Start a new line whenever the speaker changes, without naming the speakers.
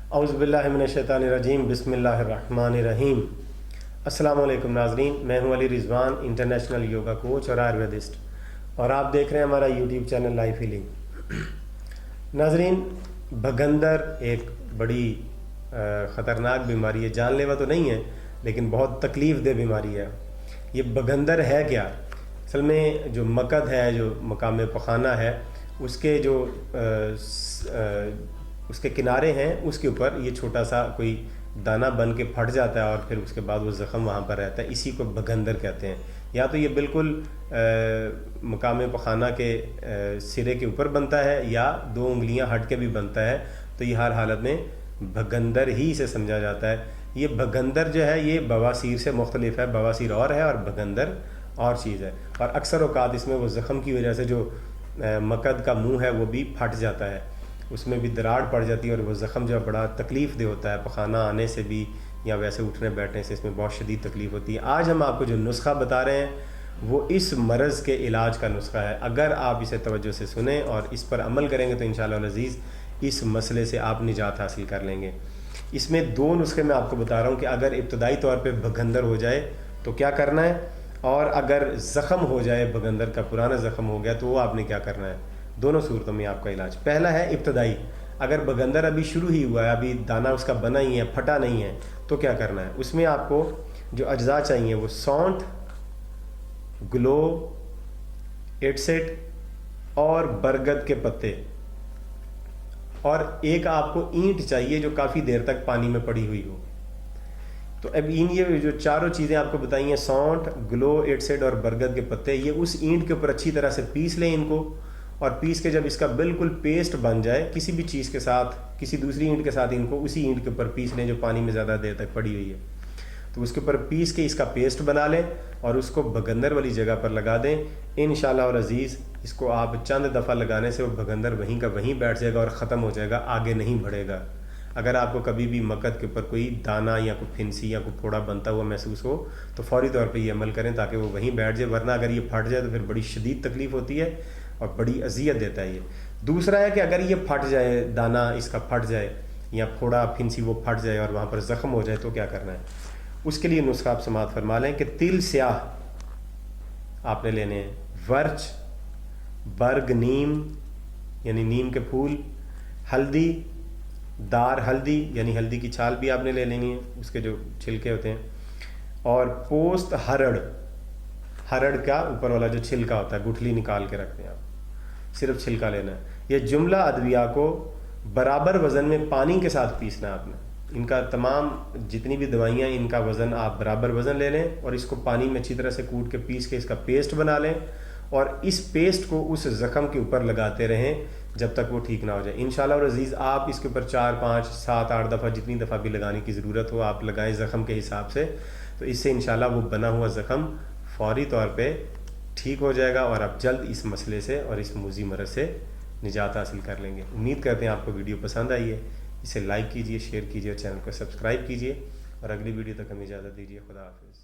औज़ुबिल्लाहि मिनश्शैतानिर्रजीम बिस्मिल्लाहिर्रहमानिर्रहीम। अस्सलामु अलैकुम नाज़रीन, मैं हूं Ali Rizwan, international yoga coach और आयुर्वेदिस्ट, और आप देख रहे हैं हमारा यूट्यूब चैनल लाइफ हीलिंग। नाज़रीन, भगंदर एक बड़ी ख़तरनाक बीमारी है, जानलेवा तो नहीं है लेकिन बहुत तकलीफ़ दह बीमारी है। ये भगंदर है क्या? असल में जो मकद है, जो मकाम पखाना है, उसके जो उसके किनारे हैं, उसके ऊपर ये छोटा सा कोई दाना बन के फट जाता है और फिर उसके बाद वो ज़ख़म वहाँ पर रहता है। इसी को भगंदर कहते हैं। या तो ये बिल्कुल मकाम पखाना के सिरे के ऊपर बनता है या 2 उंगलियां हट के भी बनता है, तो ये हर हालत में भगंदर ही से समझा जाता है। ये भगंदर जो है ये बवासीर से मुख्तलिफ है। बवासीर और है और भगंदर और चीज़ है। और अक्सर औक़ात इसमें वो ज़ख़म की वजह से जो मकद का मुँह है वो भी फट जाता है, उसमें भी दरार पड़ जाती है और वो ज़ख़म जो है बड़ा तकलीफ़ दह होता है। पखाना आने से भी या वैसे उठने बैठने से इसमें बहुत शदीद तकलीफ़ होती है। आज हम आपको जो नुस्खा बता रहे हैं वो इस मरज़ के इलाज का नुस्खा है। अगर आप इसे तवज्जो से सुने और इस पर अमल करेंगे तो इंशाअल्लाह अज़ीज़ इस मसले से आप निजात हासिल कर लेंगे। इसमें 2 नुस्खे मैं आपको बता रहा हूँ कि अगर इब्तदाई तौर पर भगंदर हो जाए तो क्या करना है, और अगर ज़ख़म हो जाए, भगंदर का पुराना ज़ख़म हो गया, तो वो आपने क्या करना है। दोनों सूरतों में आपका इलाज। पहला है इब्तदाई, अगर भगंदर अभी शुरू ही हुआ है, अभी दाना उसका बना ही है, फटा नहीं है, तो क्या करना है। उसमें आपको जो अज्जा चाहिए वो सौंठ, ग्लो, एटसेट और बरगद के पत्ते, और एक आपको ईंट चाहिए जो काफ़ी देर तक पानी में पड़ी हुई हो। तो अब ये जो चारों चीज़ें आपको बताई हैं, सौंठ, ग्लो, एटसेट और बरगद के पत्ते, ये उस ईंट के ऊपर अच्छी तरह से पीस लें इनको। और पीस के जब इसका बिल्कुल पेस्ट बन जाए, किसी भी चीज़ के साथ, किसी दूसरी ईंट के साथ इनको उसी ईंट के ऊपर पीस लें जो पानी में ज़्यादा देर तक पड़ी हुई है। तो उसके ऊपर पीस के इसका पेस्ट बना लें और उसको भगंदर वाली जगह पर लगा दें। इंशाअल्लाह और अज़ीज़ इसको आप चंद दफ़ा लगाने से वो भगंदर वहीं का वहीं बैठ जाएगा और ख़त्म हो जाएगा, आगे नहीं बढ़ेगा। अगर आपको कभी भी मकद के ऊपर कोई दाना या कोई फिंसी या कोई फोड़ा बनता हुआ महसूस हो तो फौरी तौर पे ये अमल करें ताकि वो वहीं बैठ जाए, वरना अगर ये फट जाए तो फिर बड़ी शदीद तकलीफ़ होती है और बड़ी अजियत देता है ये। दूसरा है कि अगर ये फट जाए, दाना इसका फट जाए या फोड़ा फिंसी वो फट जाए और वहाँ पर ज़ख़म हो जाए, तो क्या करना है। उसके लिए नुस्खा आप समात फरमा लें कि तिल स्याह आपने लेने हैं, वर्च, बर्ग नीम यानी नीम के फूल, हल्दी, दार हल्दी यानी हल्दी की छाल भी आपने ले लेनी है, उसके जो छिलके होते हैं, और पोस्त हरड़, हरड़ का ऊपर वाला जो छिलका होता है, गुठली निकाल के रखते हैं आप, सिर्फ छिलका लेना है। ये जुमला अदविया को बराबर वज़न में पानी के साथ पीसना है आपने। इनका तमाम जितनी भी दवाइयाँ, इनका वज़न आप बराबर वज़न ले लें और इसको पानी में अच्छी तरह से कूट के पीस के इसका पेस्ट बना लें और इस पेस्ट को उस ज़ख़म के ऊपर लगाते रहें जब तक वो ठीक ना हो जाए। इंशाअल्लाह और अज़ीज़ आप इसके ऊपर 4, 5, 7, 8 दफ़ा जितनी दफ़ा भी लगाने की ज़रूरत हो आप लगाएं ज़ख़म के हिसाब से। तो इससे इंशाअल्लाह वो बना हुआ ज़ख़म फौरी तौर पे ठीक हो जाएगा और आप जल्द इस मसले से और इस मूज़ी मरज़ से निजात हासिल कर लेंगे। उम्मीद करते हैं आपको वीडियो पसंद आई है। इसे लाइक कीजिए, शेयर कीजिए और चैनल को सब्सक्राइब कीजिए और अगली वीडियो तक हमें इजाज़त दीजिए। खुदा हाफ़िज़।